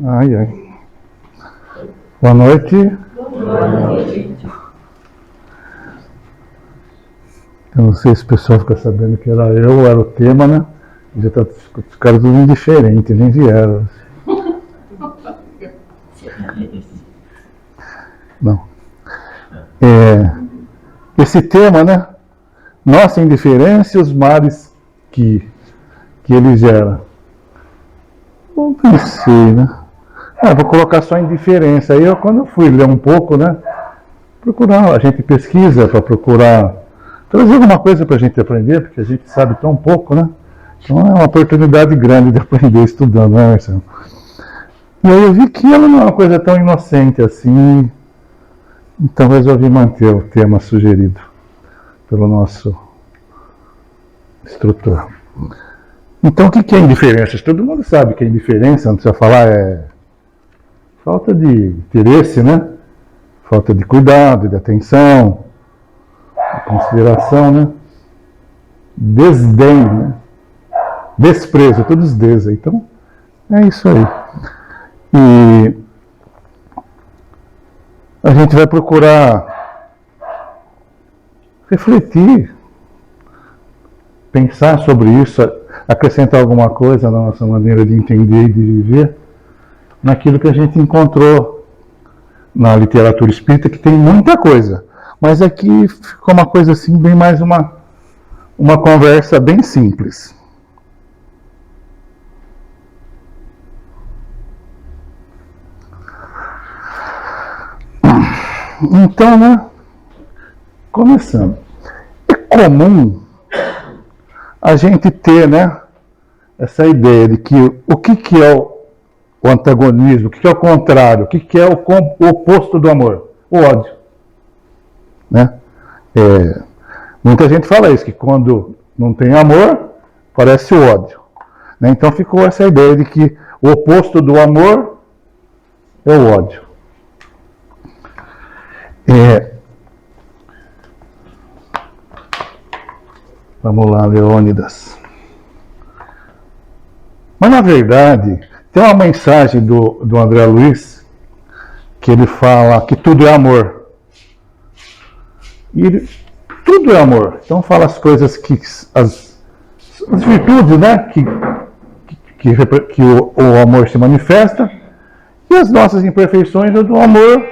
Ai, ai. Boa noite. Boa noite. Eu não sei se o pessoal fica sabendo que era eu ou era o tema, né? Já tá, os caras tudo indiferentes, nem vieram. Não. Esse tema, né? Nossa indiferença e os males que ele gera. Não pensei, né? Vou colocar só indiferença. Aí, quando eu fui ler um pouco, né? Procurar, a gente pesquisa para procurar trazer alguma coisa para a gente aprender, porque a gente sabe tão pouco, né? Então é uma oportunidade grande de aprender estudando, né, Marcelo? E aí eu vi que ela não é uma coisa tão inocente assim, então resolvi manter o tema sugerido pelo nosso instrutor. Então o que é indiferença? Todo mundo sabe que a indiferença, não precisa falar, é falta de interesse, né? Falta de cuidado, de atenção, de consideração, né? Desdém, né? Desprezo, todos des. Então, é isso aí. E a gente vai procurar refletir, pensar sobre isso, acrescentar alguma coisa na nossa maneira de entender e de viver, naquilo que a gente encontrou na literatura espírita, que tem muita coisa. Mas aqui ficou uma coisa assim, bem mais uma conversa bem simples. Então, né? Começando. É comum a gente ter, né? Essa ideia de que o que é o antagonismo, o que é o contrário, o que é o oposto do amor? O ódio. Né? Muita gente fala isso, que quando não tem amor, parece o ódio. Né? Então ficou essa ideia de que o oposto do amor é o ódio. Vamos lá, Leônidas. Mas na verdade, tem uma mensagem do André Luiz, que ele fala que tudo é amor. E tudo é amor. Então fala as coisas que as virtudes, né, que o amor se manifesta, e as nossas imperfeições, onde o amor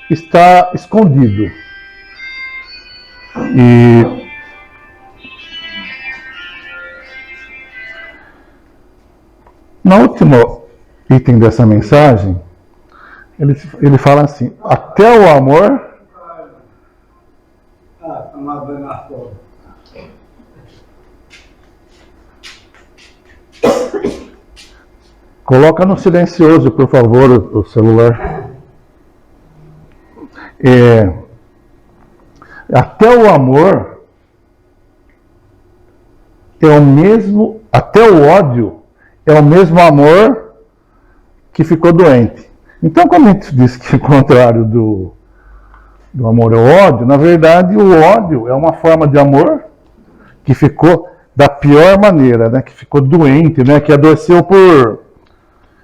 está escondido. E no último item dessa mensagem, ele fala assim: até o amor. Coloca no silencioso, por favor, o celular. Até o amor é o mesmo, até o ódio é o mesmo amor que ficou doente. Então, quando a gente diz que o contrário do amor é o ódio, na verdade o ódio é uma forma de amor que ficou da pior maneira, né? Que ficou doente, né? Que adoeceu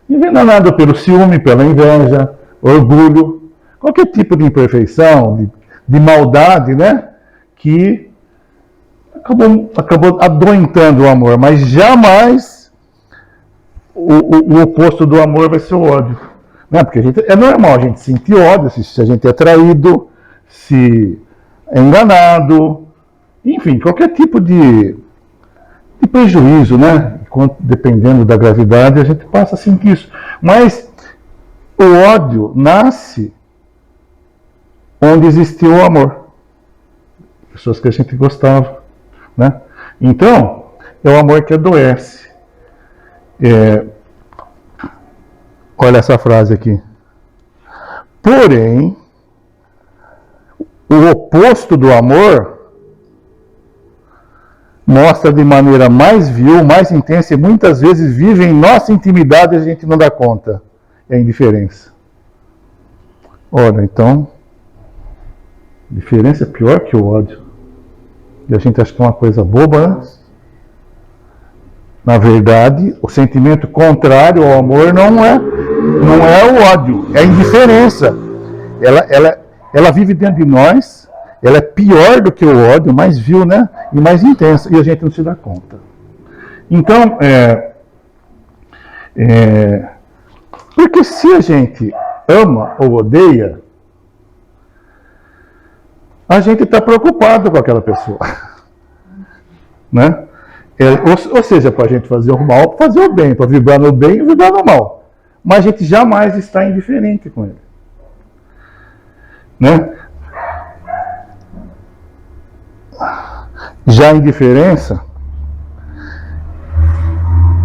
envenenado pelo ciúme, pela inveja, orgulho, qualquer tipo de imperfeição, de maldade, né? Que acabou adoentando o amor, mas jamais o oposto do amor vai ser o ódio. Né? Porque é normal a gente sentir ódio se a gente é traído, se é enganado, enfim, qualquer tipo de prejuízo, né? Dependendo da gravidade, a gente passa a sentir isso. Mas o ódio nasce onde existiu o amor. Pessoas que a gente gostava, né? Então, é o amor que adoece. Olha essa frase aqui. Porém, o oposto do amor mostra de maneira mais vil, mais intensa e muitas vezes vive em nossa intimidade e a gente não dá conta. É a indiferença. Olha, então, indiferença é pior que o ódio. E a gente acha que é uma coisa boba, né? Na verdade, o sentimento contrário ao amor não é o ódio, é a indiferença. Ela vive dentro de nós, ela é pior do que o ódio, mais vil, né? E mais intensa, e a gente não se dá conta. Então, porque se a gente ama ou odeia, a gente está preocupado com aquela pessoa. Né? Ou seja, para a gente fazer o mal, para fazer o bem, para vibrar no bem e vibrar no mal. Mas a gente jamais está indiferente com ele. Né? Já a indiferença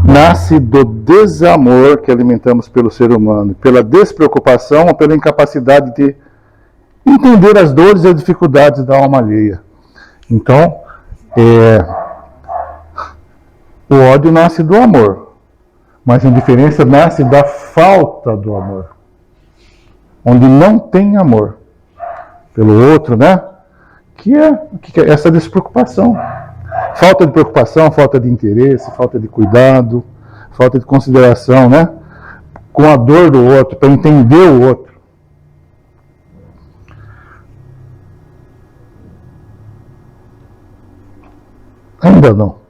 nasce do desamor que alimentamos pelo ser humano, pela despreocupação ou pela incapacidade de entender as dores e as dificuldades da alma alheia. Então, o ódio nasce do amor, mas a indiferença nasce da falta do amor. Onde não tem amor pelo outro, né? Que é essa despreocupação. Falta de preocupação, falta de interesse, falta de cuidado, falta de consideração, né? Com a dor do outro, para entender o outro. Ainda não.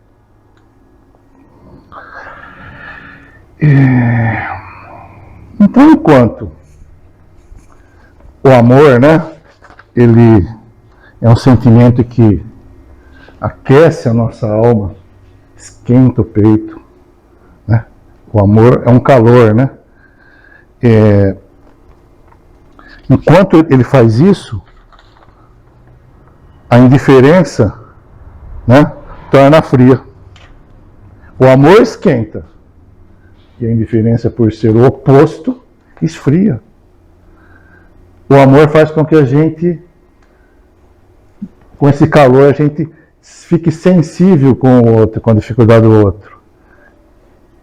Então, enquanto o amor, né, ele é um sentimento que aquece a nossa alma, esquenta o peito, né? O amor é um calor, né? Enquanto ele faz isso, a indiferença, né, torna fria. O amor esquenta. E a indiferença, por ser o oposto, esfria. O amor faz com que a gente, com esse calor, a gente fique sensível com o outro, com a dificuldade do outro.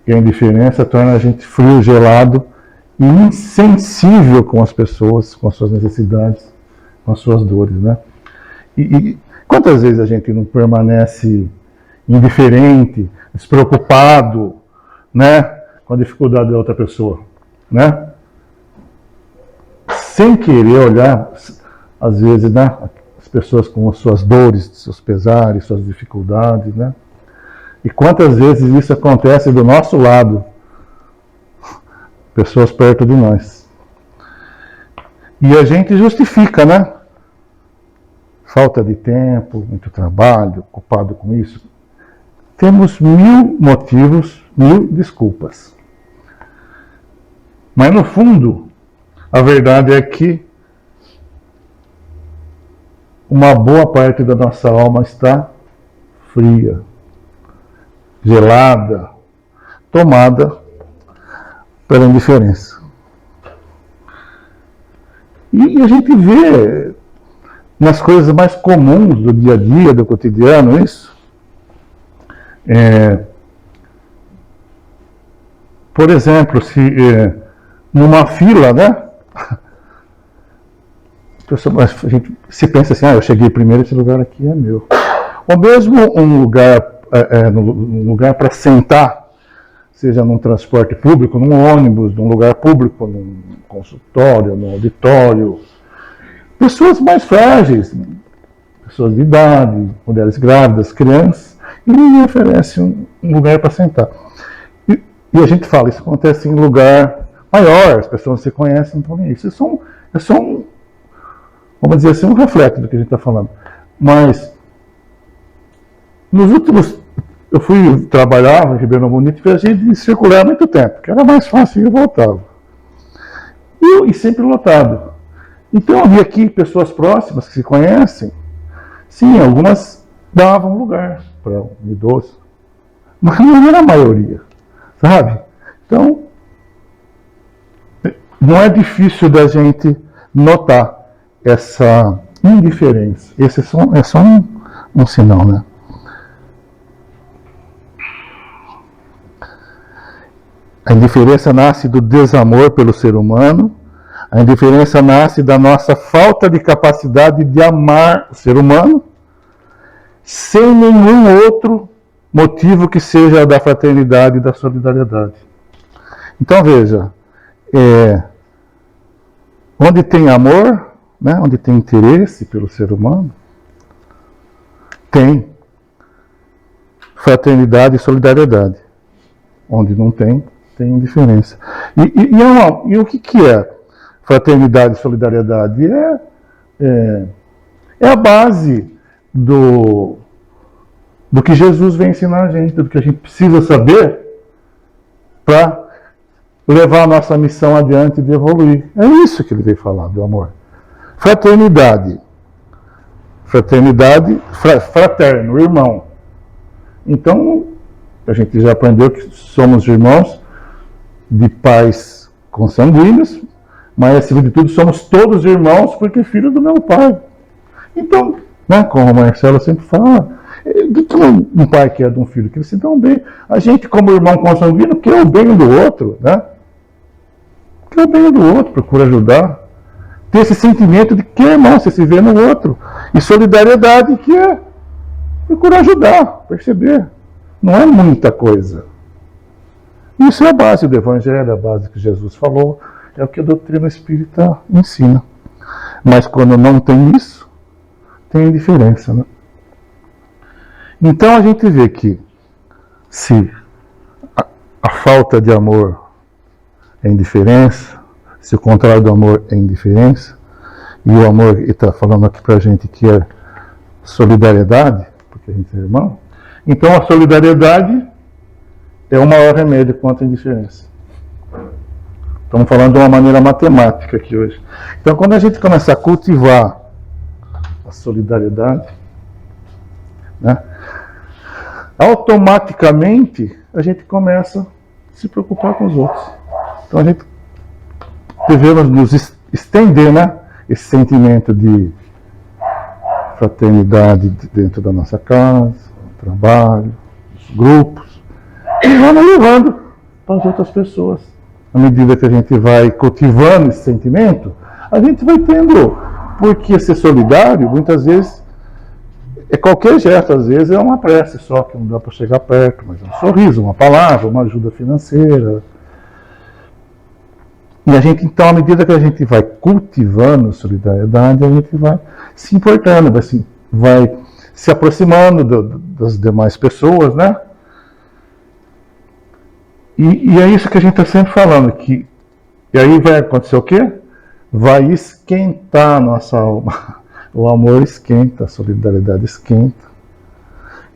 E a indiferença torna a gente frio, gelado e insensível com as pessoas, com as suas necessidades, com as suas dores, né? E quantas vezes a gente não permanece indiferente, despreocupado, né, com a dificuldade da outra pessoa, né? Sem querer olhar, às vezes, né, as pessoas com as suas dores, seus pesares, suas dificuldades, né? E quantas vezes isso acontece do nosso lado, pessoas perto de nós. E a gente justifica, né? Falta de tempo, muito trabalho, ocupado com isso. Temos 1000 motivos, 1000 desculpas. Mas no fundo, a verdade é que uma boa parte da nossa alma está fria, gelada, tomada pela indiferença. E a gente vê nas coisas mais comuns do dia a dia, do cotidiano, isso. Por exemplo, numa fila, né? A gente se pensa assim, eu cheguei primeiro, esse lugar aqui é meu. Ou mesmo um lugar para sentar, seja num transporte público, num ônibus, num lugar público, num consultório, num auditório. Pessoas mais frágeis, pessoas de idade, mulheres grávidas, crianças, e ninguém oferece um lugar para sentar. E a gente fala, isso acontece em lugar maior, as pessoas se conhecem, não estão nem isso. É só um, vamos dizer assim, um reflexo do que a gente está falando. Mas, nos últimos, eu fui trabalhar em Ribeirão Bonito e viajei de circular há muito tempo, que era mais fácil e eu voltava. E sempre lotado. Então, havia aqui pessoas próximas que se conhecem. Sim, algumas davam lugar para um idoso. Mas não era a maioria. Sabe? Então, não é difícil da gente notar essa indiferença. Esse é só um sinal, né? A indiferença nasce do desamor pelo ser humano. A indiferença nasce da nossa falta de capacidade de amar o ser humano sem nenhum outro motivo que seja da fraternidade e da solidariedade. Então veja, onde tem amor, né, onde tem interesse pelo ser humano, tem fraternidade e solidariedade. Onde não tem, tem indiferença. E o que é fraternidade e solidariedade? É a base do que Jesus vem ensinar a gente, do que a gente precisa saber para levar a nossa missão adiante de evoluir. É isso que ele veio falar, do amor. Fraternidade. Fraternidade, fraterno, irmão. Então, a gente já aprendeu que somos irmãos de pais consanguíneos, mas acima de tudo somos todos irmãos porque filhos do meu pai. Então, né, como a Marcela sempre fala, o que um pai quer de um filho? Que eles se dão bem. A gente, como irmão consanguíneo, quer o bem do outro, né? Quer o bem do outro, procura ajudar. Tem esse sentimento de que, irmão, você se vê no outro. E solidariedade, que é procurar ajudar, perceber. Não é muita coisa. Isso é a base do Evangelho, a base que Jesus falou, é o que a doutrina espírita ensina. Mas quando não tem isso, tem indiferença, né? Então a gente vê que se a falta de amor é indiferença, se o contrário do amor é indiferença, e o amor, ele está falando aqui para a gente que é solidariedade, porque a gente é irmão, então a solidariedade é o maior remédio contra a indiferença. Estamos falando de uma maneira matemática aqui hoje. Então quando a gente começa a cultivar a solidariedade, né, automaticamente a gente começa a se preocupar com os outros. Então a gente devemos nos estender, né, esse sentimento de fraternidade dentro da nossa casa, no trabalho, nos grupos, e vamos levando para as outras pessoas. À medida que a gente vai cultivando esse sentimento, a gente vai tendo, porque ser solidário, muitas vezes, é qualquer gesto, às vezes é uma prece só, que não dá para chegar perto, mas é um sorriso, uma palavra, uma ajuda financeira. E a gente, então, à medida que a gente vai cultivando solidariedade, a gente vai se importando, vai se aproximando das demais pessoas, né? E é isso que a gente está sempre falando, e aí vai acontecer o quê? Vai esquentar a nossa alma. O amor esquenta, a solidariedade esquenta.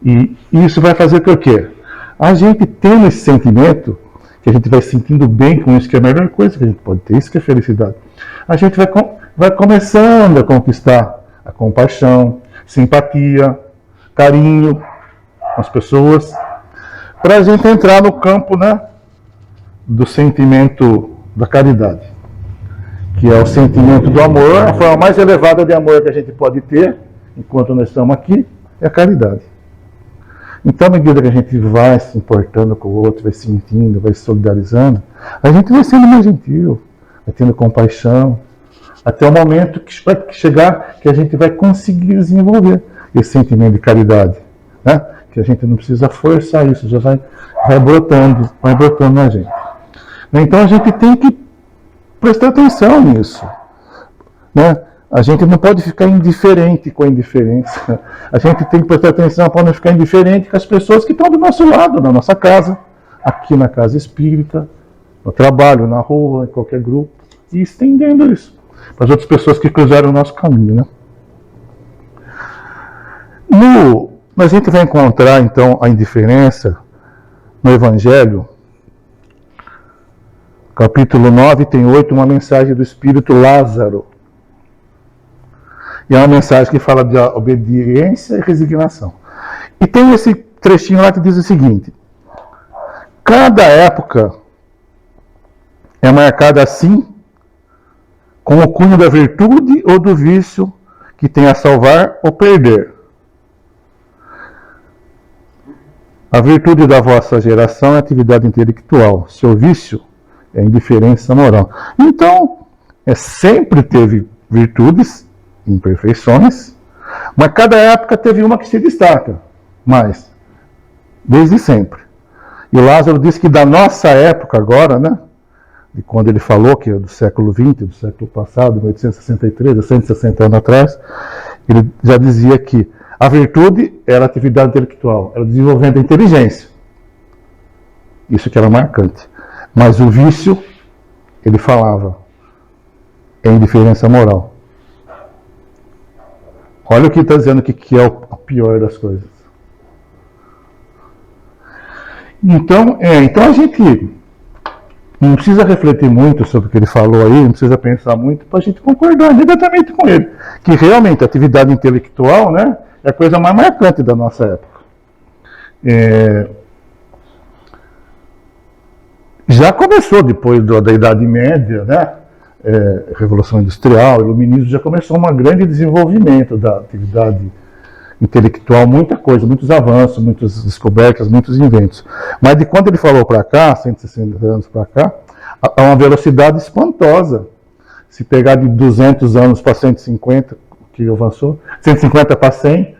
E isso vai fazer com o quê? A gente tendo esse sentimento, que a gente vai sentindo bem com isso, que é a melhor coisa que a gente pode ter, isso que é felicidade. A gente vai começando a conquistar a compaixão, simpatia, carinho com as pessoas, para a gente entrar no campo, né, do sentimento da caridade, que é o sentimento do amor. A forma mais elevada de amor que a gente pode ter, enquanto nós estamos aqui, é a caridade. Então, à medida que a gente vai se importando com o outro, vai sentindo, vai se solidarizando, a gente vai sendo mais gentil, vai tendo compaixão, até o momento que vai chegar que a gente vai conseguir desenvolver esse sentimento de caridade, né? Que a gente não precisa forçar isso, já vai brotando na gente. Então a gente tem que prestar atenção nisso, né? A gente não pode ficar indiferente com a indiferença. A gente tem que prestar atenção para não ficar indiferente com as pessoas que estão do nosso lado, na nossa casa, aqui na casa espírita, no trabalho, na rua, em qualquer grupo, e estendendo isso para as outras pessoas que cruzaram o nosso caminho, né? A gente vai encontrar, então, a indiferença no Evangelho, capítulo 9, tem 8, uma mensagem do Espírito Lázaro. E é uma mensagem que fala de obediência e resignação. E tem esse trechinho lá que diz o seguinte: cada época é marcada assim, com o cunho da virtude ou do vício que tem a salvar ou perder. A virtude da vossa geração é atividade intelectual. Seu vício é indiferença moral. Então, sempre teve virtudes, imperfeições, mas cada época teve uma que se destaca mais, desde sempre. E Lázaro disse que da nossa época agora, né, de quando ele falou que é do século XX, do século passado, 1863, 160 anos atrás, ele já dizia que a virtude era a atividade intelectual, era o desenvolvimento da inteligência. Isso que era marcante. Mas o vício, ele falava, é indiferença moral. Olha o que está dizendo que é o pior das coisas. Então a gente não precisa refletir muito sobre o que ele falou aí, não precisa pensar muito para a gente concordar imediatamente com ele. Que realmente a atividade intelectual, né, é a coisa mais marcante da nossa época. Já começou depois da Idade Média, né? Revolução Industrial, Iluminismo, já começou um grande desenvolvimento da atividade intelectual, muita coisa, muitos avanços, muitas descobertas, muitos inventos. Mas de quando ele falou para cá, 160 anos para cá, há uma velocidade espantosa. Se pegar de 200 anos para 150, que avançou, 150 para 100,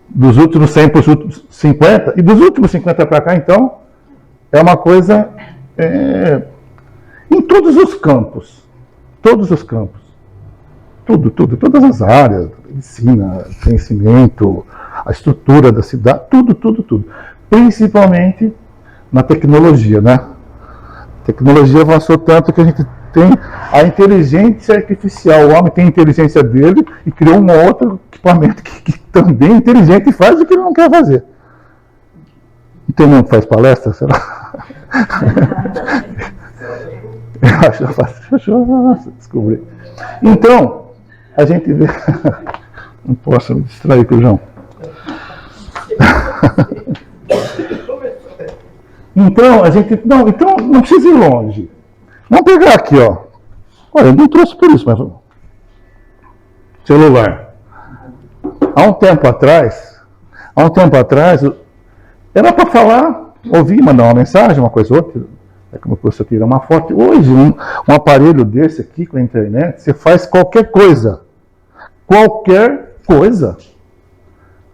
dos últimos 100 para os últimos 50, e dos últimos 50 para cá, então, é uma coisa em todos os campos. Todos os campos. Tudo, todas as áreas, medicina, conhecimento, a estrutura da cidade, tudo. Principalmente na tecnologia, né? A tecnologia avançou tanto que a gente tem a inteligência artificial. O homem tem a inteligência dele e criou um outro equipamento que também é inteligente e faz o que ele não quer fazer. Não tem nenhum que faz palestra, será? Eu acho fácil descobrir. Então, a gente vê. Não posso me distrair com o João. Então, a gente. Então, não precisa ir longe. Vamos pegar aqui, ó. Olha, eu não trouxe por isso, mas. Celular. Há um tempo atrás, era para falar, ouvir, mandar uma mensagem, uma coisa ou outra. É como se você tira uma foto. Hoje, um aparelho desse aqui com a internet, você faz qualquer coisa. Qualquer coisa.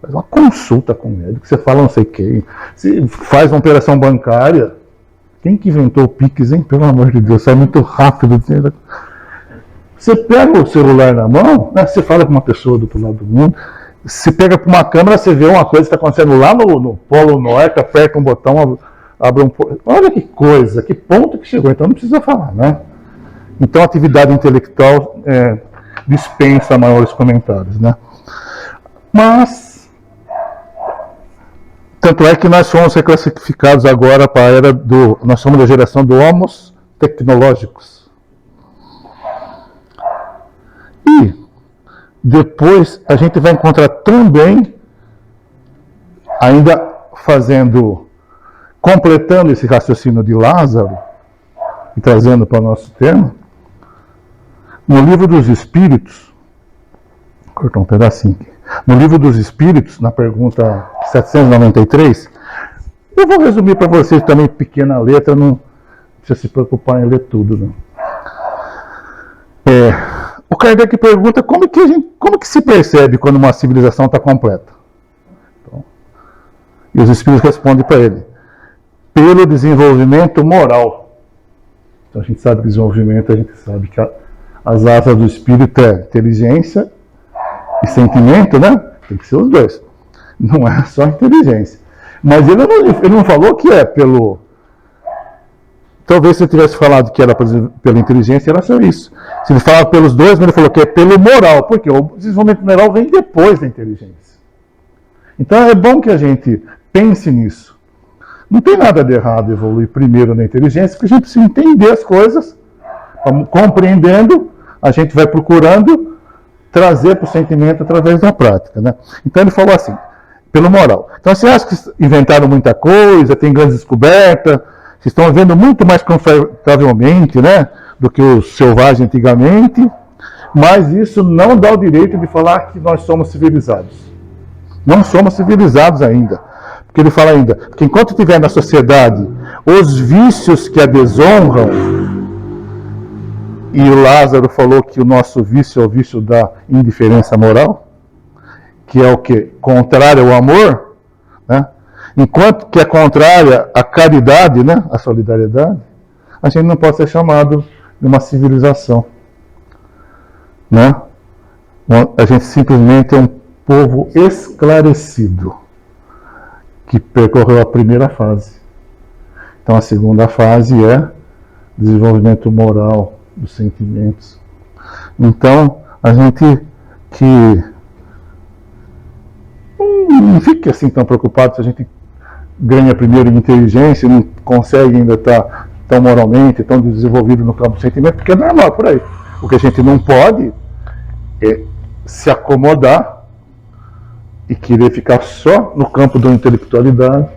Faz uma consulta com o médico, você fala não sei quem. Você faz uma operação bancária. Quem que inventou o Pix, hein? Pelo amor de Deus, sai muito rápido. Você pega o celular na mão, né? Você fala com uma pessoa do outro lado do mundo. Você pega para uma câmera, você vê uma coisa que está acontecendo lá no Polo Norte, aperta um botão, abre um... Olha que coisa, que ponto que chegou. Então não precisa falar, né? Então a atividade intelectual dispensa maiores comentários, né? Mas, tanto é que nós fomos reclassificados agora para a era do... Nós somos da geração do homos tecnológicos. E depois a gente vai encontrar também, ainda completando esse raciocínio de Lázaro e trazendo para o nosso tema, no Livro dos Espíritos, vou cortar um pedacinho aqui, no Livro dos Espíritos, na pergunta 793, eu vou resumir para vocês também pequena letra, não precisa se preocupar em ler tudo, não. O Kardec pergunta como que se percebe quando uma civilização está completa. Então, e os Espíritos respondem para ele, pelo desenvolvimento moral. Então a gente sabe que desenvolvimento, a gente sabe que as asas do Espírito é inteligência e sentimento, né? Tem que ser os dois. Não é só inteligência. Mas ele não falou que é pelo... Talvez se ele tivesse falado que era pela inteligência, era só isso. Se ele falava pelos dois, mas ele falou que é pelo moral. Porque o desenvolvimento moral vem depois da inteligência. Então é bom que a gente pense nisso. Não tem nada de errado evoluir primeiro na inteligência, porque a gente precisa entender as coisas, compreendendo, a gente vai procurando trazer para o sentimento através da prática, né? Então ele falou assim, pelo moral. Então você acha que inventaram muita coisa, tem grandes descobertas, vocês estão vivendo muito mais confortavelmente, né, do que o selvagem antigamente, mas isso não dá o direito de falar que nós somos civilizados. Não somos civilizados ainda. Porque ele fala ainda, que enquanto tiver na sociedade os vícios que a desonram, e o Lázaro falou que o nosso vício é o vício da indiferença moral, que é o que? Contrário ao amor, né? Enquanto que é contrária à caridade, né? À solidariedade, a gente não pode ser chamado de uma civilização, né? A gente simplesmente é um povo esclarecido, que percorreu a primeira fase. Então a segunda fase é desenvolvimento moral dos sentimentos. Então a gente que não fique assim tão preocupado se a gente ganha primeiro em inteligência e não consegue ainda estar tão moralmente, tão desenvolvido no campo do sentimento, porque é normal por aí. O que a gente não pode é se acomodar e querer ficar só no campo da intelectualidade,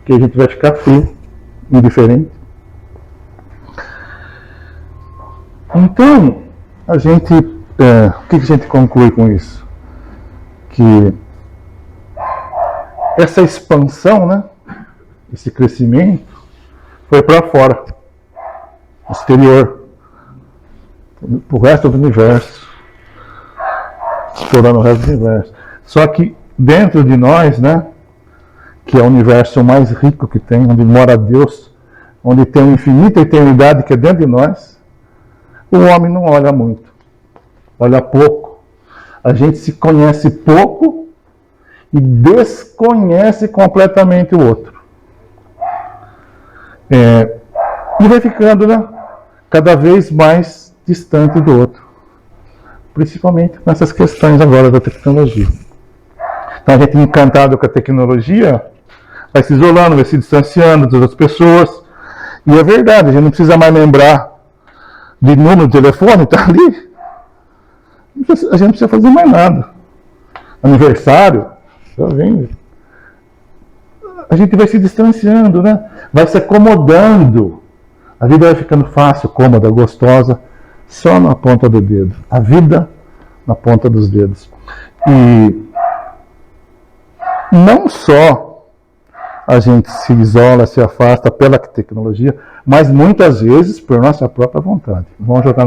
que a gente vai ficar frio, indiferente. Então, a gente, o que a gente conclui com isso? Que essa expansão, né, esse crescimento, foi para fora, exterior, para o resto do universo, explorando o resto do universo. Só que dentro de nós, né, que é o universo mais rico que tem, onde mora Deus, onde tem uma infinita eternidade que é dentro de nós, o homem não olha muito, olha pouco. A gente se conhece pouco e desconhece completamente o outro. E vai ficando, né, cada vez mais distante do outro. Principalmente com essas questões agora da tecnologia. Então a gente encantado com a tecnologia, vai se isolando, vai se distanciando das outras pessoas. E é verdade, a gente não precisa mais lembrar de número de telefone, está ali. A gente não precisa fazer mais nada. Aniversário, já vem. A gente vai se distanciando, né? Vai se acomodando. A vida vai ficando fácil, cômoda, gostosa, só na ponta do dedo. A vida na ponta dos dedos. E não só a gente se isola, se afasta pela tecnologia, mas muitas vezes por nossa própria vontade. Vamos jogar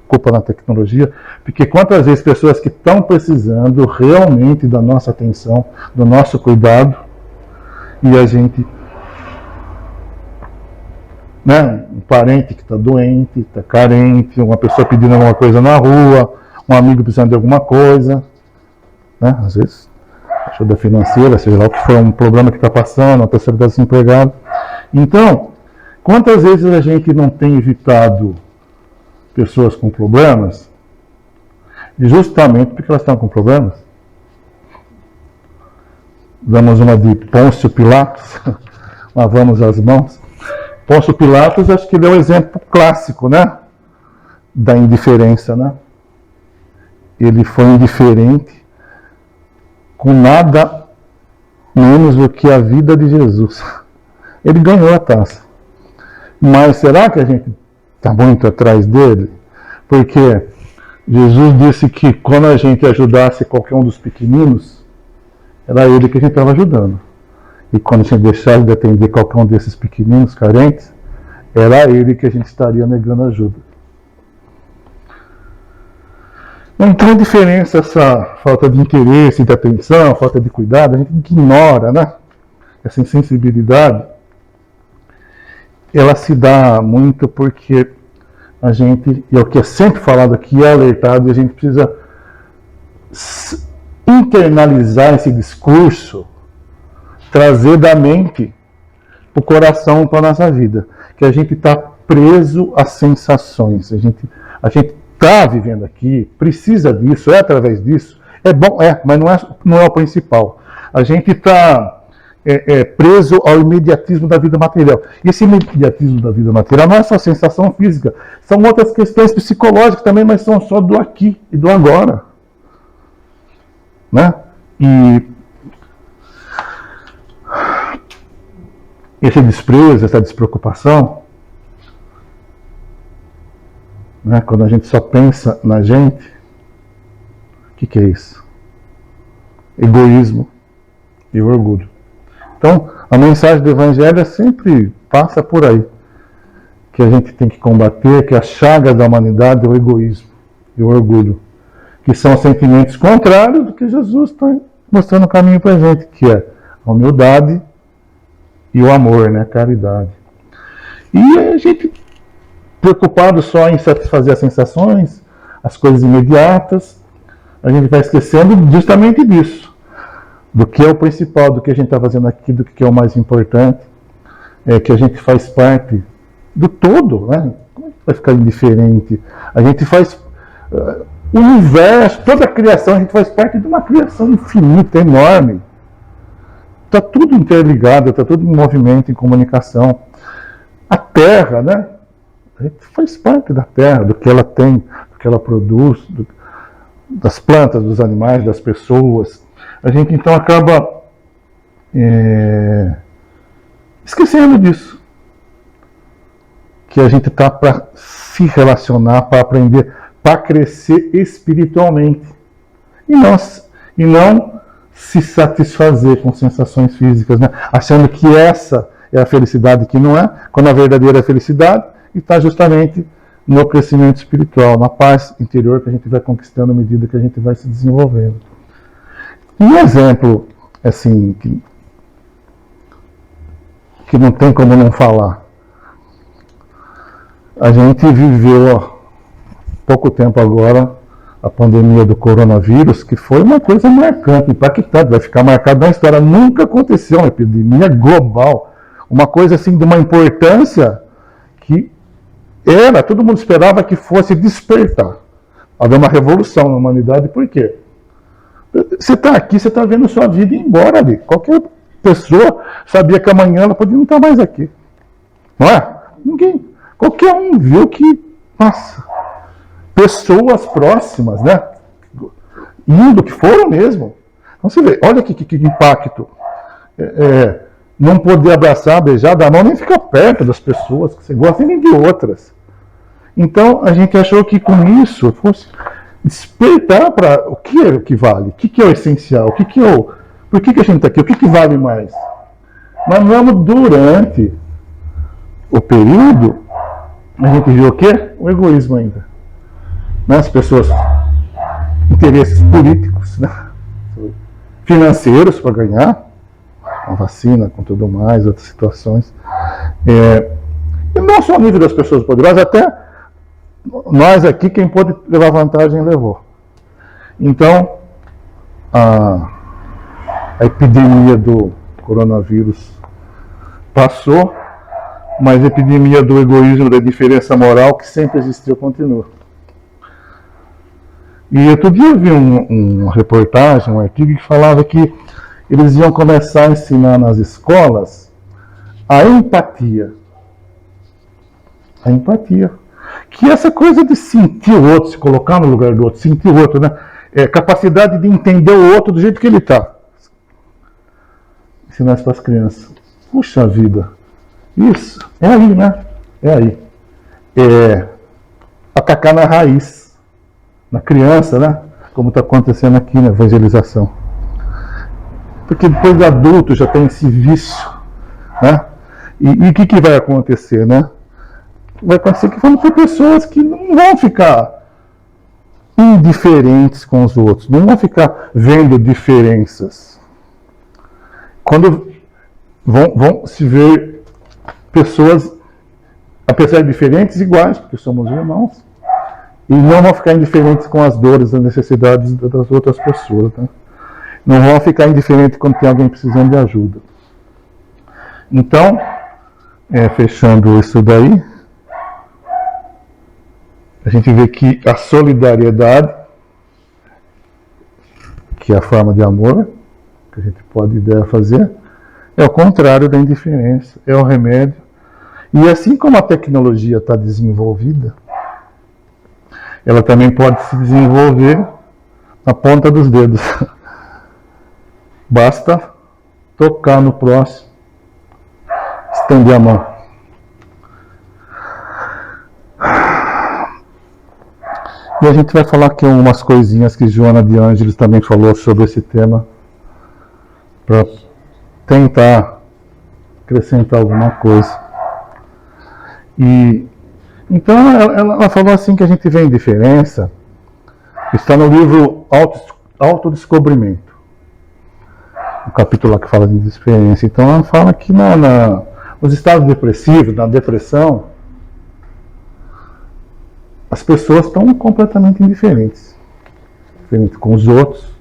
culpa na tecnologia, porque quantas vezes pessoas que estão precisando realmente da nossa atenção, do nosso cuidado, e a gente, né, um parente que está doente, está carente, uma pessoa pedindo alguma coisa na rua, um amigo precisando de alguma coisa, né, às vezes ajuda financeira, seja lá o que for, um problema que está passando, uma pessoa que está desempregada. Então, quantas vezes a gente não tem evitado pessoas com problemas, justamente porque elas estão com problemas? Damos uma de Pôncio Pilatos, lavamos as mãos. Pôncio Pilatos, acho que ele é um exemplo clássico, né, da indiferença, né? Ele foi indiferente com nada menos do que a vida de Jesus. Ele ganhou a taça. Mas será que a gente está muito atrás dele? Porque Jesus disse que quando a gente ajudasse qualquer um dos pequeninos, era ele que a gente estava ajudando. E quando a gente deixasse de atender qualquer um desses pequeninos carentes, era ele que a gente estaria negando ajuda. Então a diferença, essa falta de interesse, de atenção, falta de cuidado, a gente ignora, né? Essa insensibilidade, ela se dá muito porque a gente, e é o que é sempre falado aqui, é alertado, e a gente precisa internalizar esse discurso, trazer da mente o coração para a nossa vida, que a gente está preso às sensações, a gente está vivendo aqui, precisa disso, é através disso, é bom, mas não é o principal. A gente está preso ao imediatismo da vida material. E esse imediatismo da vida material não é só sensação física, são outras questões psicológicas também, mas são só do aqui e do agora. Né? E esse desprezo, essa despreocupação, né, quando a gente só pensa na gente, o que é isso? Egoísmo e orgulho. Então, a mensagem do Evangelho sempre passa por aí. Que a gente tem que combater, que as chagas da humanidade é o egoísmo e o orgulho. Que são sentimentos contrários do que Jesus está mostrando o caminho para a gente, que é a humildade e o amor, né? A caridade. E a gente, preocupado só em satisfazer as sensações, as coisas imediatas, a gente vai esquecendo justamente disso. Do que é o principal, do que a gente está fazendo aqui, do que é o mais importante, que a gente faz parte do todo, né? Como é que vai ficar indiferente? A gente faz o universo, toda a criação, a gente faz parte de uma criação infinita, enorme. Está tudo interligado, está tudo em movimento, em comunicação. A Terra, né? A gente faz parte da Terra, do que ela tem, do que ela produz, das plantas, dos animais, das pessoas. A gente então acaba esquecendo disso. Que a gente está para se relacionar, para aprender, para crescer espiritualmente. E não se satisfazer com sensações físicas, né? Achando que essa é a felicidade, que não é, quando a verdadeira felicidade está justamente no crescimento espiritual, na paz interior que a gente vai conquistando à medida que a gente vai se desenvolvendo. Um exemplo, assim, que não tem como não falar. A gente viveu há pouco tempo agora a pandemia do coronavírus, que foi uma coisa marcante, impactante, vai ficar marcado na história. Nunca aconteceu uma epidemia global, uma coisa assim de uma importância que todo mundo esperava que fosse despertar. Haver uma revolução na humanidade, por quê? Você está aqui, você está vendo sua vida ir embora ali. Qualquer pessoa sabia que amanhã ela podia não estar mais aqui. Não é? Ninguém. Qualquer um viu que, nossa, pessoas próximas, né? Indo, que foram mesmo. Então você vê, olha que impacto. Não poder abraçar, beijar, dar a mão, nem ficar perto das pessoas que você gosta, nem de outras. Então a gente achou que com isso fosse despertar para o que é o que vale, o que é o essencial, por que a gente está aqui, o que vale mais. Mas mesmo durante o período, a gente viu o quê? O egoísmo ainda. Né? As pessoas, interesses políticos, né? Financeiros para ganhar, a vacina, com tudo mais, outras situações. E não só ao nível das pessoas poderosas, até nós aqui, quem pôde levar vantagem, levou. Então, a epidemia do coronavírus passou, mas a epidemia do egoísmo, da diferença moral, que sempre existiu, continua. E outro dia eu vi uma reportagem, um artigo que falava que eles iam começar a ensinar nas escolas a empatia. A empatia. Que essa coisa de sentir o outro, se colocar no lugar do outro, sentir o outro, né? Capacidade de entender o outro do jeito que ele está. Ensinar isso para as crianças. Puxa vida. Isso. É aí, né? É aí. Atacar na raiz. Na criança, né? Como está acontecendo aqui na evangelização. Porque depois de adulto já tem esse vício, né? E o que vai acontecer, né? Vai acontecer que vão ter pessoas que não vão ficar indiferentes com os outros, não vão ficar vendo diferenças. Quando vão se ver pessoas, apesar de diferentes, iguais, porque somos irmãos, e não vão ficar indiferentes com as dores, as necessidades das outras pessoas, né? Não vão ficar indiferentes quando tem alguém precisando de ajuda. Então, fechando isso daí, a gente vê que a solidariedade, que é a forma de amor que a gente pode fazer, é o contrário da indiferença, é o remédio. E assim como a tecnologia está desenvolvida, ela também pode se desenvolver na ponta dos dedos. Basta tocar no próximo, estender a mão. E a gente vai falar aqui umas coisinhas que Joana de Ângeles também falou sobre esse tema, para tentar acrescentar alguma coisa. E então ela falou assim que a gente vê indiferença, está no livro Autodescobrimento, o capítulo lá que fala de indiferença. Então ela fala que nos estados depressivos, na depressão, as pessoas estão completamente indiferentes. Diferente com os outros,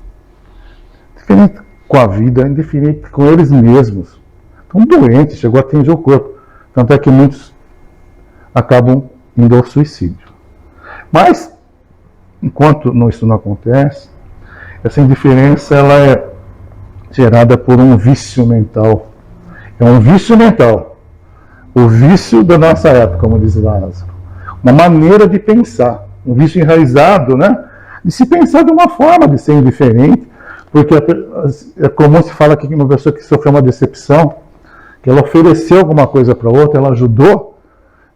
diferente com a vida, indiferente com eles mesmos. Estão doentes, chegou a atingir o corpo. Tanto é que muitos acabam indo ao suicídio. Mas, enquanto isso não acontece, essa indiferença ela é gerada por um vício mental. É um vício mental. O vício da nossa época, como diz Lázaro. Uma maneira de pensar. Um vício enraizado, né? De se pensar de uma forma de ser indiferente. Porque é comum se falar aqui que uma pessoa que sofreu uma decepção, que ela ofereceu alguma coisa para outra, ela ajudou,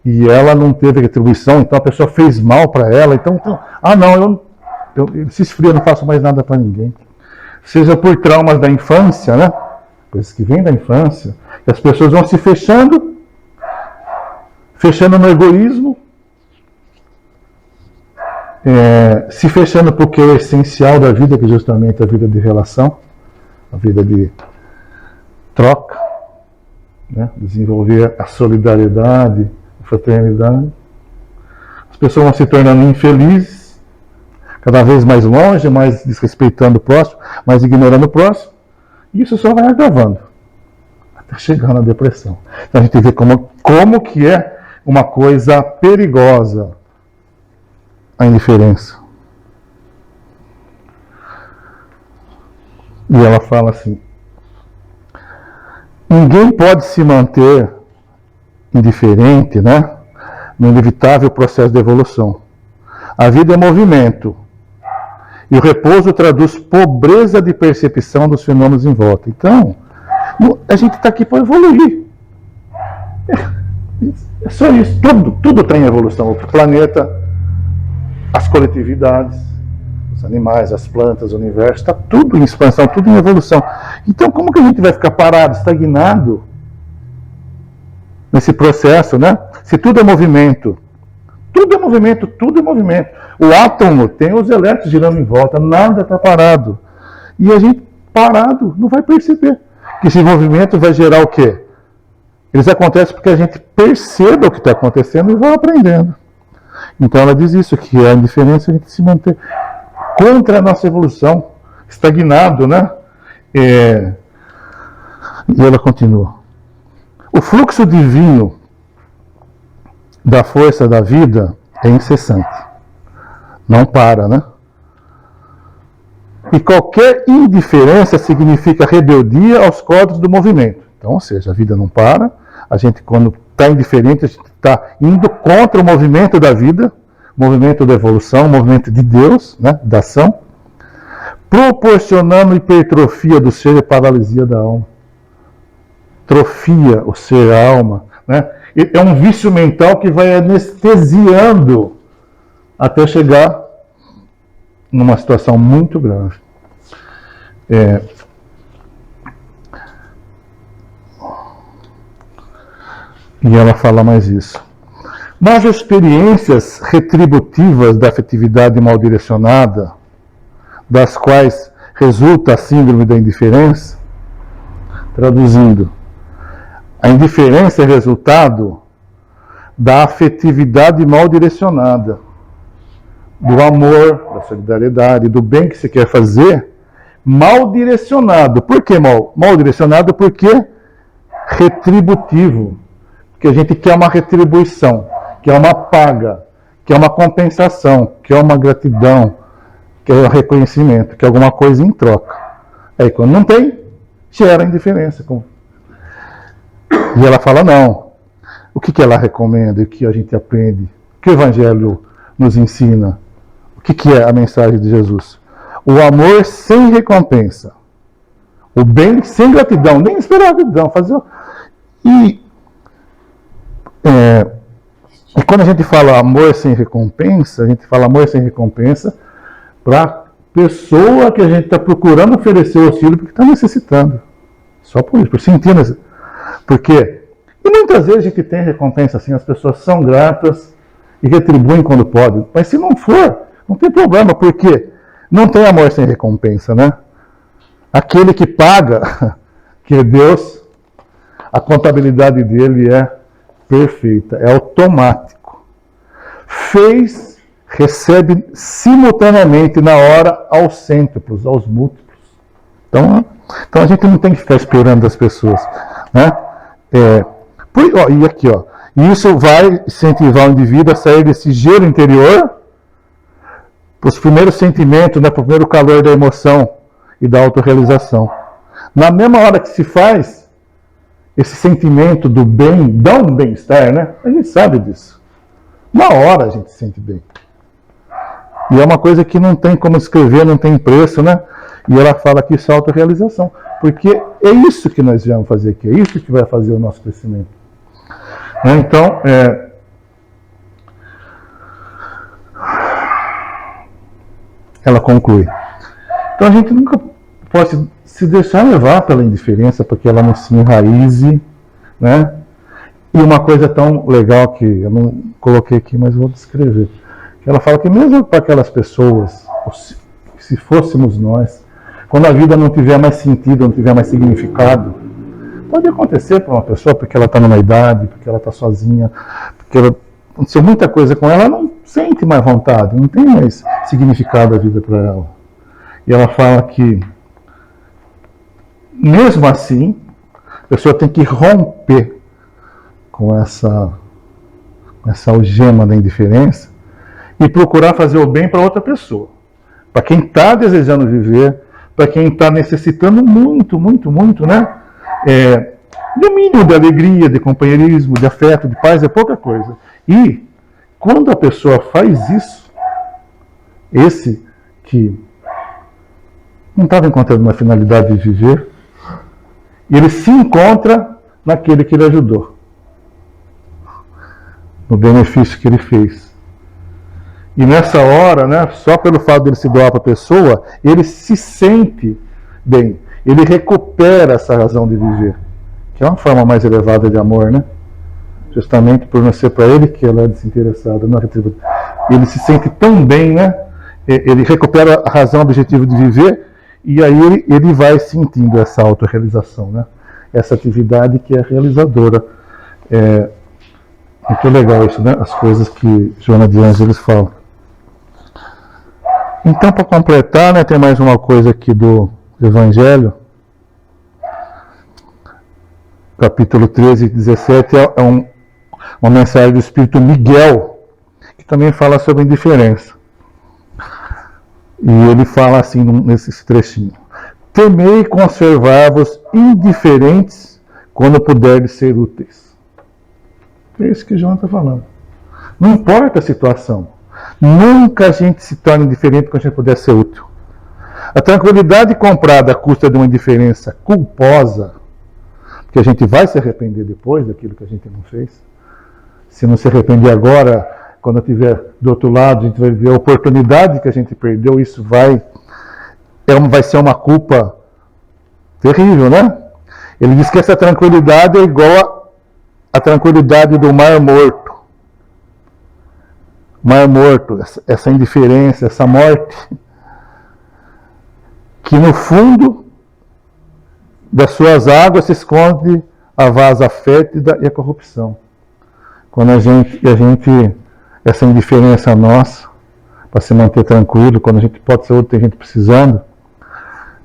e ela não teve retribuição, então a pessoa fez mal para ela, então eu se esfria, eu não faço mais nada para ninguém. Seja por traumas da infância, né? Coisas que vêm da infância, que as pessoas vão se fechando no egoísmo, se fechando porque é o essencial da vida, que é justamente a vida de relação, a vida de troca, né? Desenvolver a solidariedade, a fraternidade. As pessoas vão se tornando infelizes, cada vez mais longe, mais desrespeitando o próximo, mais ignorando o próximo, e isso só vai agravando, até chegar na depressão. Então a gente vê como que é uma coisa perigosa a indiferença. E ela fala assim: ninguém pode se manter indiferente, né, no inevitável processo de evolução. A vida é movimento. E o repouso traduz pobreza de percepção dos fenômenos em volta. Então, a gente está aqui para evoluir. É só isso. Tudo está em evolução. O planeta, as coletividades, os animais, as plantas, o universo, está tudo em expansão, tudo em evolução. Então, como que a gente vai ficar parado, estagnado nesse processo, né? Se tudo é movimento. Tudo é movimento, tudo é movimento. O átomo tem os elétrons girando em volta, nada está parado. E a gente, parado, não vai perceber que esse movimento vai gerar o quê? Eles acontecem porque a gente perceba o que está acontecendo e vai aprendendo. Então ela diz isso, que a indiferença é a gente se manter contra a nossa evolução, estagnado, né? E ela continua. O fluxo divino da força da vida é incessante. Não para, né? E qualquer indiferença significa rebeldia aos códigos do movimento. Então, ou seja, a vida não para. A gente, quando está indiferente, a gente está indo contra o movimento da vida, o movimento da evolução, o movimento de Deus, né, da ação, proporcionando hipertrofia do ser e paralisia da alma. Trofia o ser, a alma, né? É um vício mental que vai anestesiando até chegar numa situação muito grave. E ela fala mais isso. Mas as experiências retributivas da afetividade mal direcionada, das quais resulta a síndrome da indiferença, traduzindo, a indiferença é resultado da afetividade mal direcionada, do amor, da solidariedade, do bem que se quer fazer, mal direcionado. Por que mal? Mal direcionado porque retributivo. Porque a gente quer uma retribuição, quer uma paga, quer uma compensação, quer uma gratidão, quer um reconhecimento, quer alguma coisa em troca. Aí quando não tem, gera indiferença. E ela fala, não. O que ela recomenda, o que a gente aprende, o que o Evangelho nos ensina, o que é a mensagem de Jesus? O amor sem recompensa, o bem sem gratidão, nem esperar gratidão, fazer. E E quando a gente fala amor sem recompensa, a gente fala amor sem recompensa para a pessoa que a gente está procurando oferecer o auxílio porque está necessitando. Só por isso, por sentir. Por quê? E muitas vezes a gente tem recompensa assim, as pessoas são gratas e retribuem quando podem. Mas se não for, não tem problema, porque não tem amor sem recompensa, né? Aquele que paga, que é Deus, a contabilidade dele é perfeita, é automático. Fez, recebe simultaneamente na hora aos cêntuplos, aos múltiplos. Então a gente não tem que ficar esperando as pessoas, né? E aqui, ó, isso vai incentivar o indivíduo a sair desse gelo interior para os primeiros sentimentos, né, para o primeiro calor da emoção e da autorrealização. Na mesma hora que se faz esse sentimento do bem, dá um bem-estar, né? A gente sabe disso. Na hora a gente se sente bem. E é uma coisa que não tem como escrever, não tem preço, né? E ela fala que isso é autorrealização. Porque é isso que nós viemos fazer aqui, é isso que vai fazer o nosso crescimento. Então, ela conclui. Então a gente nunca pode se deixar levar pela indiferença, porque ela não se enraize, né? E uma coisa tão legal que eu não coloquei aqui, mas vou descrever. Ela fala que mesmo para aquelas pessoas, se fôssemos nós, quando a vida não tiver mais sentido, não tiver mais significado, pode acontecer para uma pessoa porque ela está numa idade, porque ela está sozinha, porque aconteceu muita coisa com ela, ela não sente mais vontade, não tem mais significado a vida para ela. E ela fala que, mesmo assim, a pessoa tem que romper com essa algema da indiferença e procurar fazer o bem para outra pessoa. Para quem está desejando viver, para quem está necessitando muito, muito, muito, né? De um mínimo de alegria, de companheirismo, de afeto, de paz, é pouca coisa. E quando a pessoa faz isso, esse que não estava encontrando uma finalidade de viver, ele se encontra naquele que ele ajudou, no benefício que ele fez. E nessa hora, né, só pelo fato de ele se doar para a pessoa, ele se sente bem, ele recupera essa razão de viver, que é uma forma mais elevada de amor, né? Justamente por não ser para ele que ela é desinteressada, não é retributiva. Ele se sente tão bem, né? Ele recupera a razão, o objetivo de viver, e aí ele vai sentindo essa autorrealização, né? Essa atividade que é realizadora. Muito legal isso, né? As coisas que Joana de Ângeles fala. Então, para completar, né, tem mais uma coisa aqui do Evangelho. Capítulo 13 e 17 é uma mensagem do Espírito Miguel, que também fala sobre indiferença. E ele fala assim nesse trechinho: temei conservar-vos indiferentes quando puderdes ser úteis. É isso que João está falando. Não importa a situação. Nunca a gente se torna indiferente quando a gente puder ser útil. A tranquilidade comprada à custa de uma indiferença culposa, porque a gente vai se arrepender depois daquilo que a gente não fez. Se não se arrepender agora, quando estiver do outro lado, a gente vai ver a oportunidade que a gente perdeu, isso vai ser uma culpa terrível, né? Ele diz que essa tranquilidade é igual à tranquilidade do Mar Morto. Mar Morto, essa indiferença, essa morte, que no fundo das suas águas se esconde a vasa fétida e a corrupção. Quando essa indiferença nossa, para se manter tranquilo, quando a gente pode ser outro, tem gente precisando,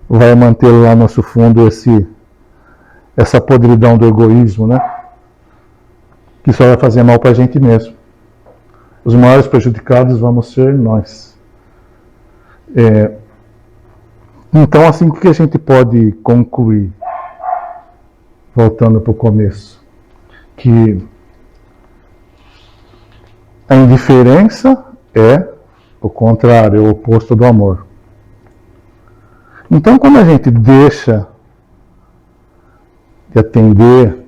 vai manter lá no nosso fundo essa podridão do egoísmo, né? Que só vai fazer mal para a gente mesmo. Os maiores prejudicados vamos ser nós. Então, assim, o que a gente pode concluir? Voltando para o começo. Que a indiferença é o contrário, é o oposto do amor. Então, quando a gente deixa de atender,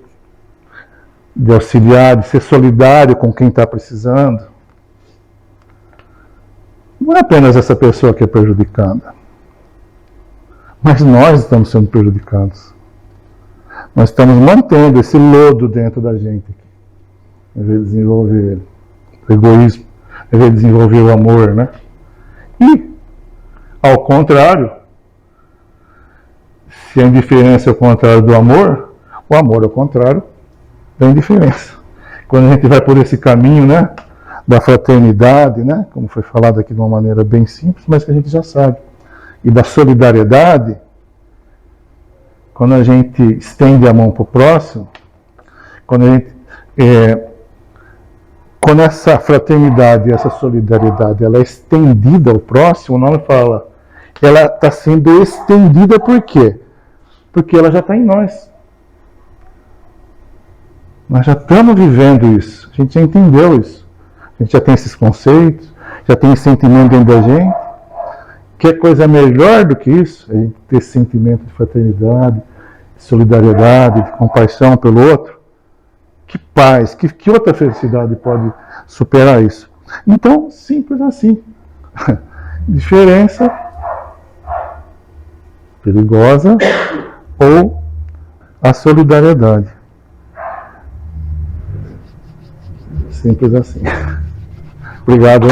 de auxiliar, de ser solidário com quem está precisando. Não é apenas essa pessoa que é prejudicada, mas nós estamos sendo prejudicados. Nós estamos mantendo esse lodo dentro da gente, em vez de desenvolver o egoísmo, em vez de desenvolver o amor, né? E, ao contrário, se a indiferença é o contrário do amor, o amor é o contrário da indiferença. Quando a gente vai por esse caminho, né, da fraternidade, né, como foi falado aqui de uma maneira bem simples, mas que a gente já sabe, e da solidariedade, quando a gente estende a mão para o próximo, quando essa fraternidade, essa solidariedade, ela é estendida ao próximo, o nome fala, ela está sendo estendida por quê? Porque ela já está em nós. Nós já estamos vivendo isso. A gente já entendeu isso. A gente já tem esses conceitos, já tem esse sentimento dentro da gente. Que coisa melhor do que isso? A gente ter esse sentimento de fraternidade, de solidariedade, de compaixão pelo outro. Que paz, que outra felicidade pode superar isso? Então, simples assim. Diferença perigosa ou a solidariedade. Simples assim. Obrigado.